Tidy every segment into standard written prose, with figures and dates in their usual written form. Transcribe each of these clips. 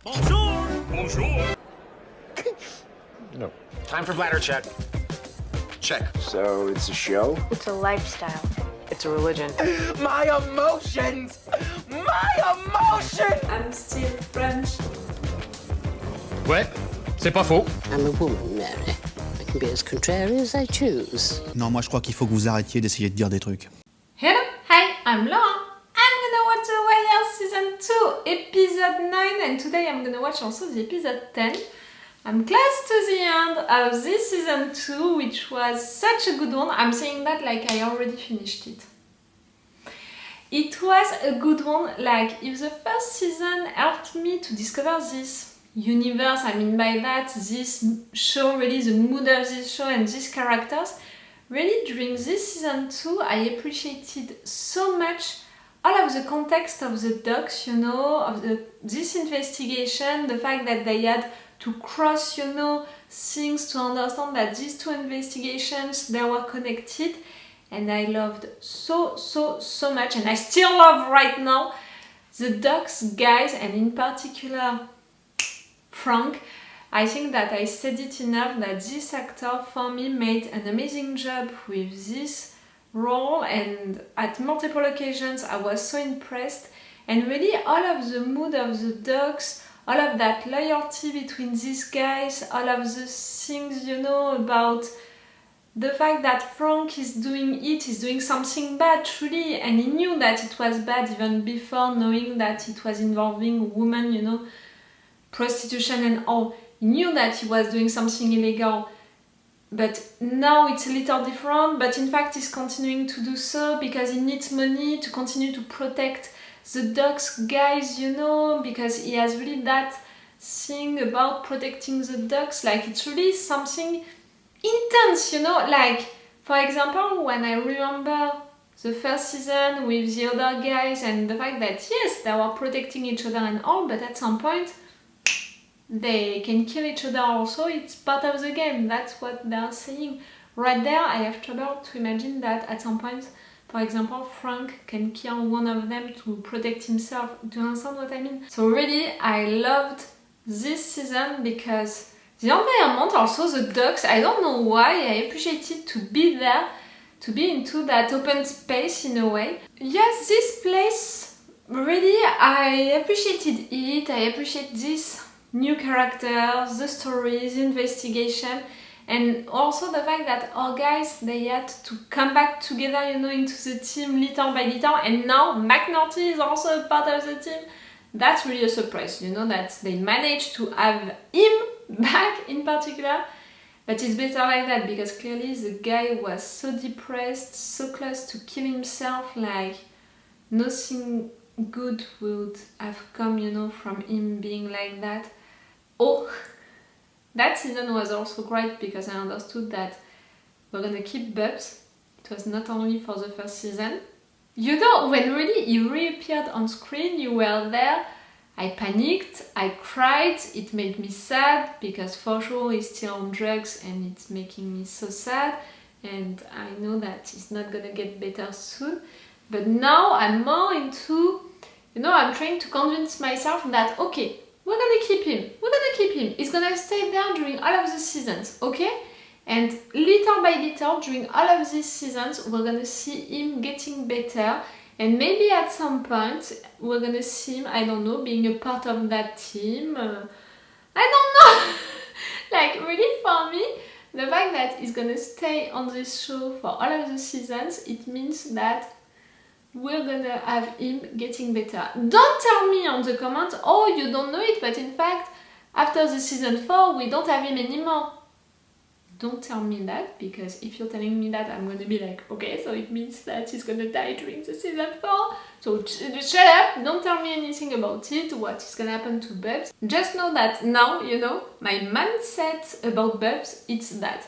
Bonjour! Bonjour! No. Time for bladder check. Check. So it's a show? It's a lifestyle. It's a religion. My emotions! My emotions! I'm still French. Ouais, c'est pas faux. I'm a woman, Mary. I can be as contrary as I choose. Non, moi je crois qu'il faut que vous arrêtiez d'essayer de dire des trucs. Hello, hi, I'm Laura. I'm gonna watch The Wire Season 2, Episode 9, and today I'm gonna watch also the Episode 10. I'm close to the end of this Season 2, which was such a good one. I'm saying that like I already finished it. It was a good one, like if the first season helped me to discover this universe, I mean by that, this show, really the mood of this show and these characters, really during this Season 2 I appreciated so much all of the context of the docs, you know, of this investigation, the fact that they had to cross, you know, things to understand that these two investigations, they were connected, and I loved so much, and I still love right now the docs guys, and in particular Frank. I think that I said it enough that this actor for me made an amazing job with this role, and at multiple occasions I was so impressed, and really all of the mood of the dogs, all of that loyalty between these guys, all of the things, you know, about the fact that Frank is doing something bad truly, and he knew that it was bad even before knowing that it was involving women, you know, prostitution and all. He knew that he was doing something illegal, but now it's a little different, but in fact he's continuing to do so because he needs money to continue to protect the dogs guys, you know, because he has really that thing about protecting the dogs, like it's really something intense, you know, like for example when I remember the first season with the other guys and the fact that yes, they were protecting each other and all, but at some point they can kill each other also, it's part of the game, that's what they're saying. Right there I have trouble to imagine that at some point, for example, Frank can kill one of them to protect himself. Do you understand what I mean? So really, I loved this season because the environment, also the dogs, I don't know why, I appreciated to be there, to be into that open space in a way. Yes, this place, really, I appreciated it, I appreciate this new characters, the stories, the investigation, and also the fact that all guys, they had to come back together, you know, into the team little by little, and now McNulty is also a part of the team. That's really a surprise, you know, that they managed to have him back in particular, but it's better like that because clearly the guy was so depressed, so close to kill himself, like nothing good would have come, you know, from him being like that. Oh, that season was also great because I understood that we're gonna keep Bubs. It was not only for the first season. You know, when really he reappeared on screen, you were there. I panicked, I cried, it made me sad because for sure he's still on drugs and it's making me so sad, and I know that he's not gonna get better soon. But now I'm more into, you know, I'm trying to convince myself that okay, we're gonna keep him, he's gonna stay there during all of the seasons, okay? And little by little, during all of these seasons, we're gonna see him getting better, and maybe at some point, we're gonna see him, I don't know, being a part of that team, I don't know! Like, really for me, the fact that he's gonna stay on this show for all of the seasons, it means that we're gonna have him getting better. Don't tell me on the comments, oh, you don't know it, but in fact, after the season 4, we don't have him anymore. Don't tell me that, because if you're telling me that, I'm gonna be like, okay, so it means that he's gonna die during the season 4. So shut up, don't tell me anything about it, what is gonna happen to Bubs. Just know that now, you know, my mindset about Bubs, it's that.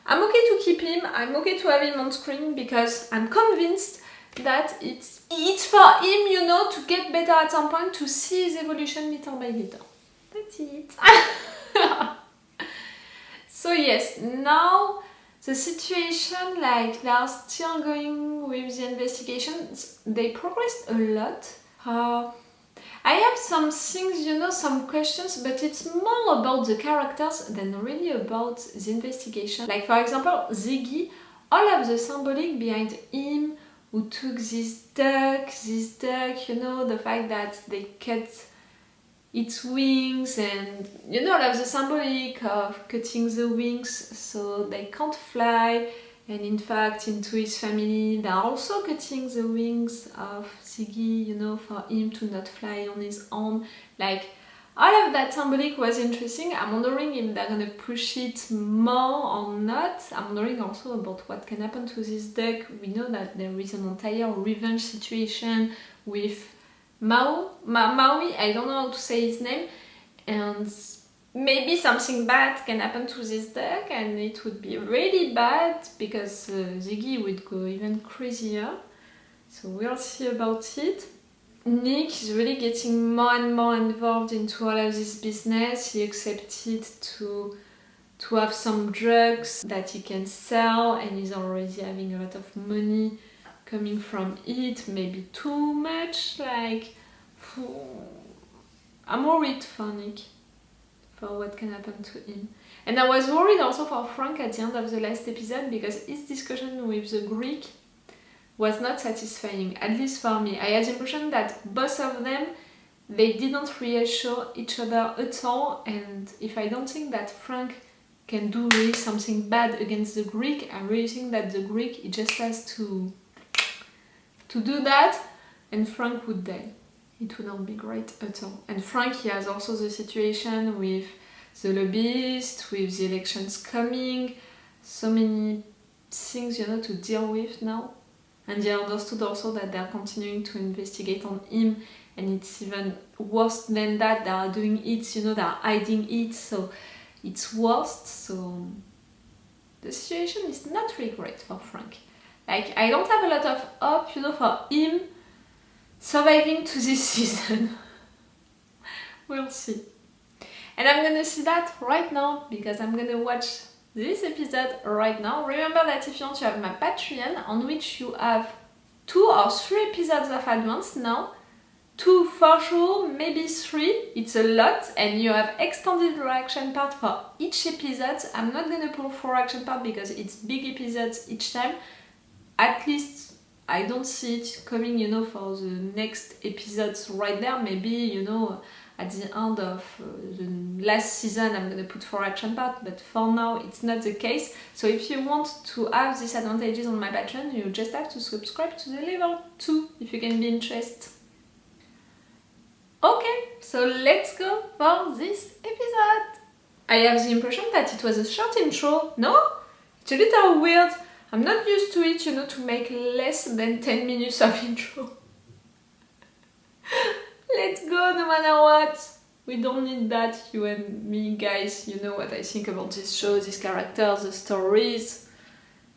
I'm okay to keep him, I'm okay to have him on screen, because I'm convinced that it's for him, you know, to get better at some point, to see his evolution little by little. That's it. So yes, now the situation, like they are still going with the investigations, they progressed a lot. I have some things, you know, some questions, but it's more about the characters than really about the investigation. Like for example, Ziggy, all of the symbolic behind him who took this duck, you know, the fact that they cut its wings, and you know, all of the symbolic of cutting the wings so they can't fly, and in fact into his family they are also cutting the wings of Ziggy, you know, for him to not fly on his own. Like all of that symbolic was interesting. I'm wondering if they're gonna push it more or not. I'm wondering also about what can happen to this duck. We know that there is an entire revenge situation with Maui, I don't know how to say his name, and maybe something bad can happen to this duck, and it would be really bad because Ziggy would go even crazier. So we'll see about it. Nick is really getting more and more involved into all of this business. He accepted to have some drugs that he can sell, and he's already having a lot of money coming from it. Maybe too much, like I'm worried for Nick, for what can happen to him. And I was worried also for Frank at the end of the last episode, because his discussion with the Greek was not satisfying, at least for me. I had the impression that both of them, they didn't reassure each other at all, and if I don't think that Frank can do really something bad against the Greek, I really think that the Greek, he just has to do that, and Frank would die. It would not be great at all. And Frank, he has also the situation with the lobbyist, with the elections coming, so many things, you know, to deal with now. And they understood also that they are continuing to investigate on him, and it's even worse than that. They are doing it, you know, they are hiding it, so it's worse. So the situation is not really great for Frank. Like, I don't have a lot of hope, you know, for him surviving to this season. We'll see. And I'm gonna see that right now, because I'm gonna watch this episode right now. Remember that if you want to have my Patreon, on which you have 2 or 3 episodes of advance now. 2 for sure, maybe 3, it's a lot, and you have extended reaction part for each episode. I'm not gonna pull for reaction part because it's big episodes each time. At least I don't see it coming, you know, for the next episodes right there. Maybe, you know, at the end of the last season I'm gonna put for action part, but for now it's not the case. So if you want to have these advantages on my Patreon, you just have to subscribe to the level 2 if you can be interested. Okay, so let's go for this episode. I have the impression that it was a short intro. No? It's a little weird. I'm not used to it, you know, to make less than 10 minutes of intro. Let's go no matter what. We don't need that, you and me, guys. You know what I think about this show, these characters, the stories.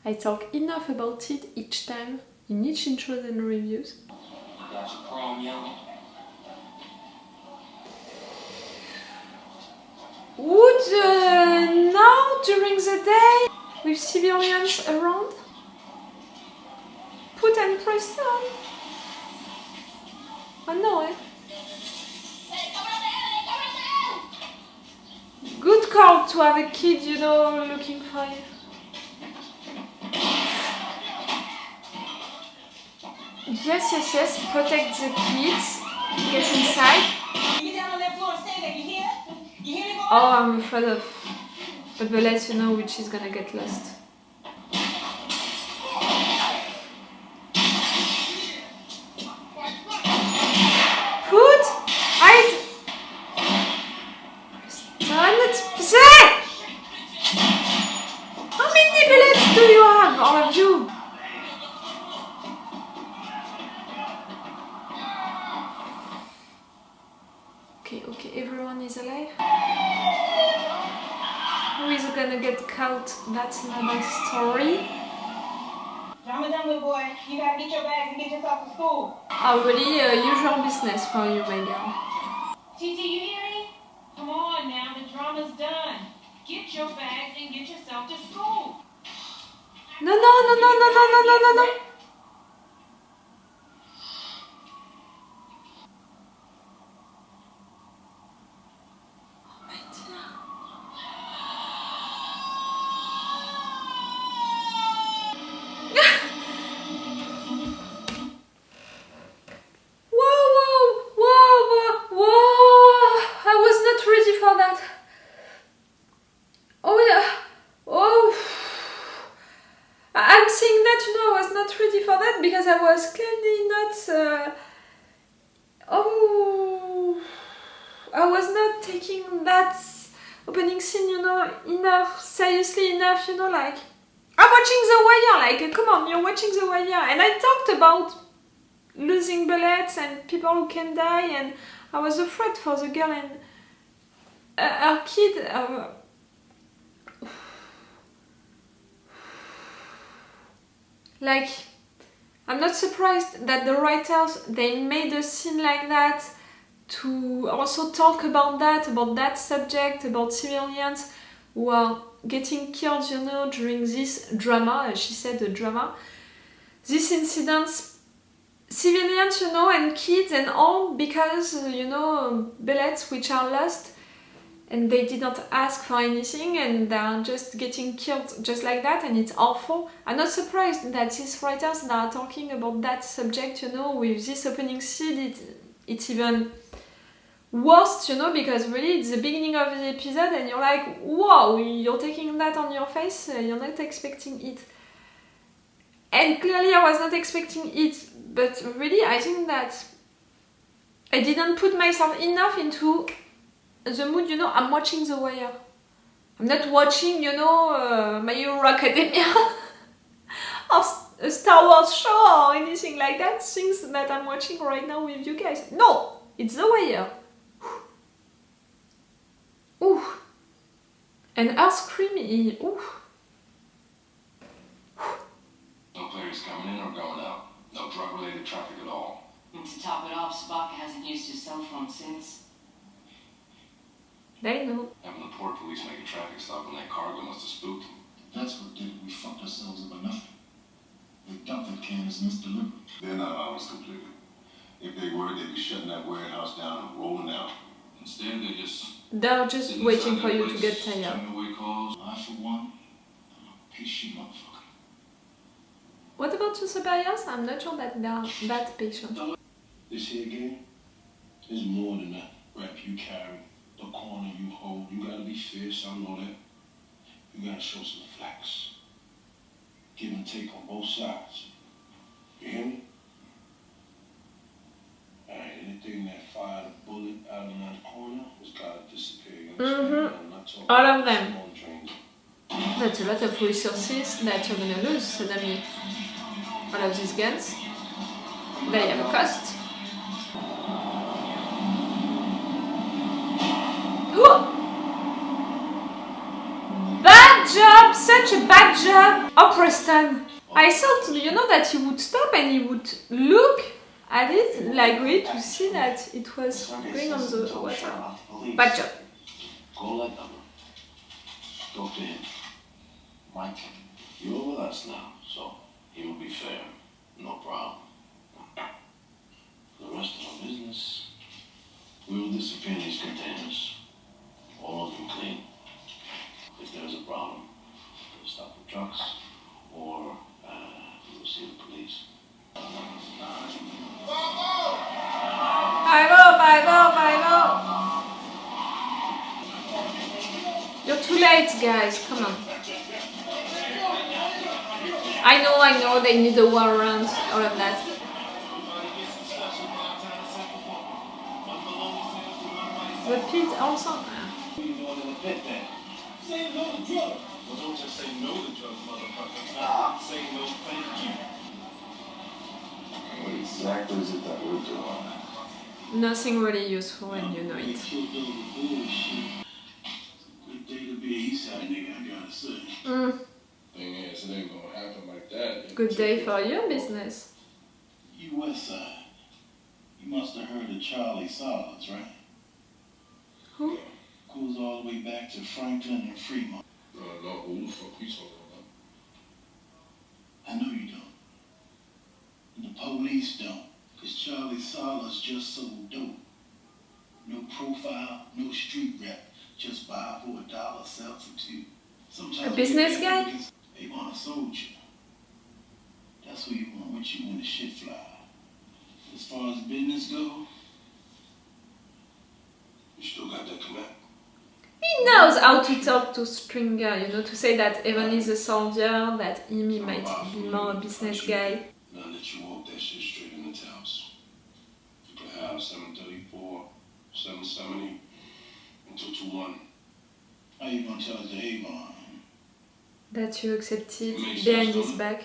I talk enough about it each time, in each intros and reviews. Would now, during the day, with civilians around, put and press on? Oh no, eh? Good call to have a kid, you know, looking for you. Yes, protect the kids, get inside. Oh, I'm afraid of a bullet, you know, which is gonna get lost. Put! Hide! How many bullets do you have, all of you? Okay, everyone is alive. Who is gonna get caught? That's another story. Boy, you gotta get your bags and get yourself to school. Oh, really usual business for you, my girl. TT, you hear me? Come on now, the drama's done. Get your bags and get yourself to school. No. sad because I was clearly not. I was not taking that opening scene, enough, seriously enough, like, I'm watching The Wire, like, come on, you're watching The Wire. And I talked about losing bullets and people who can die, and I was afraid for the girl and her kid. Like, I'm not surprised that the writers, they made a scene like that to also talk about that subject, about civilians who are getting killed, during this drama. She said a drama. These incidents, civilians, and kids and all, because, bullets which are lost and they did not ask for anything and they are just getting killed just like that, and it's awful. I'm not surprised that these writers are talking about that subject, with this opening scene. It's even worse, because really it's the beginning of the episode and you're like, wow, you're taking that on your face, you're not expecting it. And clearly I was not expecting it, but really I think that I didn't put myself enough into the mood, I'm watching The Wire. I'm not watching, My Hero Academia or a Star Wars show or anything like that, things that I'm watching right now with you guys. No, it's The Wire. Ooh. And her screaming, ooh. No players coming in or going out. No drug-related traffic at all. And to top it off, Spock hasn't used his cell phone since. They know. Having the port police make a traffic stop on that cargo must have spooked them. That's what did it. We fucked ourselves over nothing. They dumped that can as misdelivered. They're not honest completely. If they were, they'd be shutting that warehouse down and rolling out. Instead, they're just waiting for you to get tired. I, for one, I'm a patient motherfucker. What about the superiors? I'm not sure that they are that patient. This here game is more than that rap you carry, the corner you hold. You gotta be fierce, I know that. You gotta show some flex. Give and take on both sides. You hear me? Alright, anything that fired a bullet out of that corner has gotta disappear. You understand? I'm not talking all of them. small drains. That's a lot of resources that you're gonna lose suddenly. All of these guns, they have a cost. Ooh. Bad job! Such a bad job! Oh, Preston! I thought, that he would stop and he would look at it, like really to see that it was going on the water. Bad job. Call that number. Talk to him. Mike, you're with us now, so he will be fair. No problem. For the rest of our business, we will disappear these containers. All of them clean. If there's a problem, we'll stop the trucks, or we'll see the police. 5-0. You're too late, guys. Come on. I know, they need a warrant, all of that. The pit also. Say no to drugs. Well, don't just say no to drugs, motherfucker. Say no, thank you. What exactly is it that we're doing? Nothing really useful and you know it. Good day to be an Eastside nigga, I gotta say. Thing is, it ain't gonna happen like that. Good day for your business. You Westside. You must have heard of Charlie Solids, right? Who? Goes all the way back to Franklin and Fremont. No, who the fuck we talking about? I know you don't. And the police don't. Cause Charlie Solids just sold dope. No profile, no street rep. Just buy for $1, sell for $2. Sometimes a business guy? They want a soldier. That's who you want with you when the shit fly. As far as business go, you still got that command. He knows how to talk to Stringer, to say that Avon is a soldier, that he might be more a business guy. And I'll let you walk that shit straight in the house. You can have 734, 770, and 221. How you gonna tell the Avon? That you accepted Makes behind sense, his don't it? back.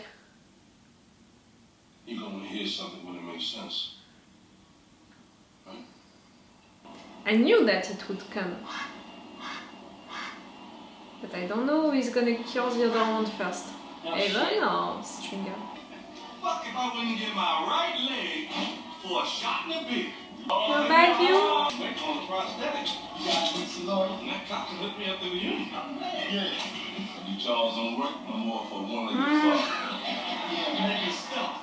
You're gonna want to hear something when it makes sense. Right? I knew that it would come. But I don't know who is gonna kill the other one first. Avon or Stringer? Fuck if I wouldn't get my right leg for a shot in the beer. You're back, you? They call it prosthetic. You got me some lawyer? And that cop can hook me up through you. Yeah. You Charles don't work no more for one of your fuck. Yeah, make it stop.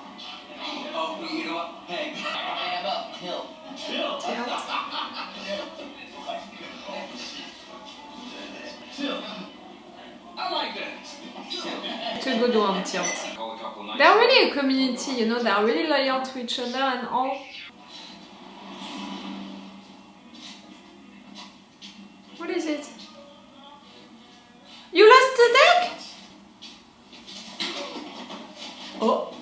Oh, you know what? Hey, hand up, Hill. Hill. Hill. I like that. It's a good one, Tilt. They're really a community, you know, they're really loyal to each other and all. What is it? You lost the deck? Oh.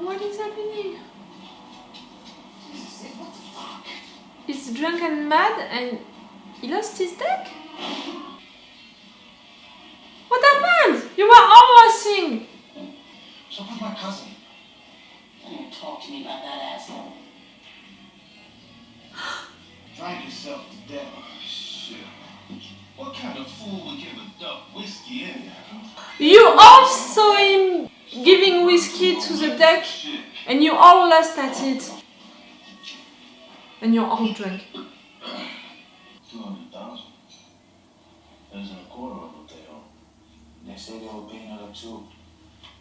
What is happening? He's drunk and mad and he lost his deck? What happened? You were almost. So with my cousin. Don't talk to me about that asshole. Drank yourself to death. Oh, shit. What kind of fool would give a duck whiskey anyhow? You all saw him giving whiskey to the deck and you all lost at it. And you're all drunk. 200,000. There's a quarter of what they owe. They say they will pay another 2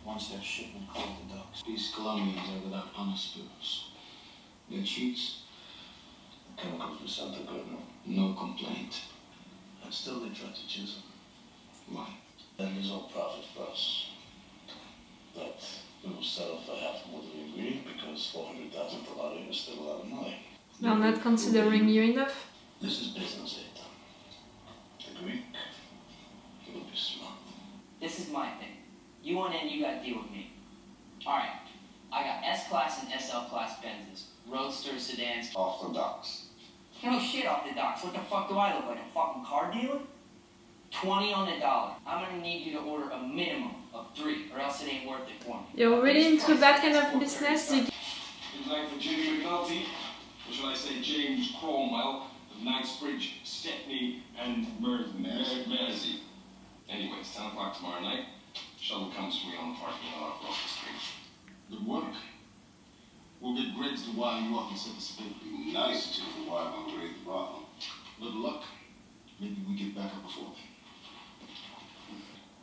once their shipment called the docks. These Colombians are without honest spirits. They're cheats. The chemicals were something good, no complaint. And still they try to choose them. Why? That is all profit for us. But we will settle for half more than we agreed because 400,000 for Lottie is still a lot of money. They're not considering you enough. This is business, Ada. The Greek, he will be smart. This is my thing. You want in, you gotta deal with me. Alright, I got S-Class and SL-Class Benzes. Roadsters, sedans. Off the docks. No shit off the docks. What the fuck do I look like, a fucking car dealer? 20 on the dollar. I'm gonna need you to order a minimum of 3, or else it ain't worth it for me. You're really into that kind of business? It's like for Jimmy McNulty, or shall I say James Cromwell, of Knightsbridge, Stepney, and Mersey. Anyway, it's 10 o'clock tomorrow night. Shuttle comes for me on the parking lot across the street. Good work. We'll get Griggs to wire you up and set the speed. Be nice to the wife on Great Brothel. Good luck. Maybe we get back up before then.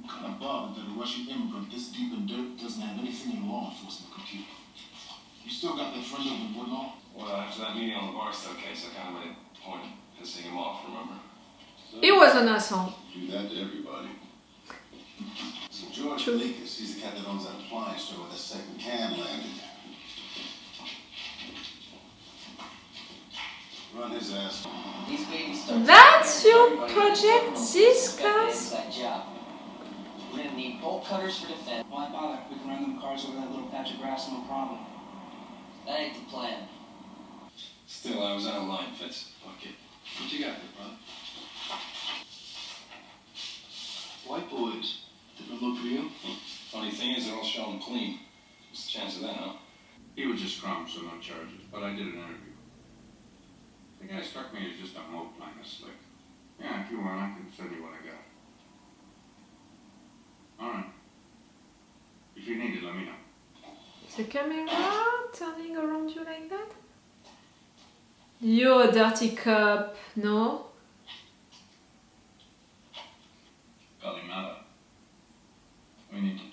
I'm kind of bothered that a Russian immigrant this deep in dirt doesn't have anything in law enforcement computer. You still got that friend over in Woodlawn? Well, after that meeting on the Barstow case, I kind of made a point of pissing him off, remember? He was an asshole. Do that to everybody. So George Leakes, he's the cat that owns that appliance store where the second can landed. Run his ass. These babies start. That's your project, this class? Job. We're gonna need bolt cutters for defense. Why bother? We can run them cars over that little patch of grass, no problem. That ain't the plan. Still, I was out of line, Fitz. Fuck it. What you got there, brother? White boys. Didn't look for you? Funny thing is, they're all showing clean. What's the chance of that, huh? He was just crumb, so no charges. But I did an interview. The guy struck me as just a moat kind of slick. Yeah, if you want, I can send you what I got. Alright. If you need it, let me know. The camera turning around you like that? You're a dirty cop, no? Kalimata. We need to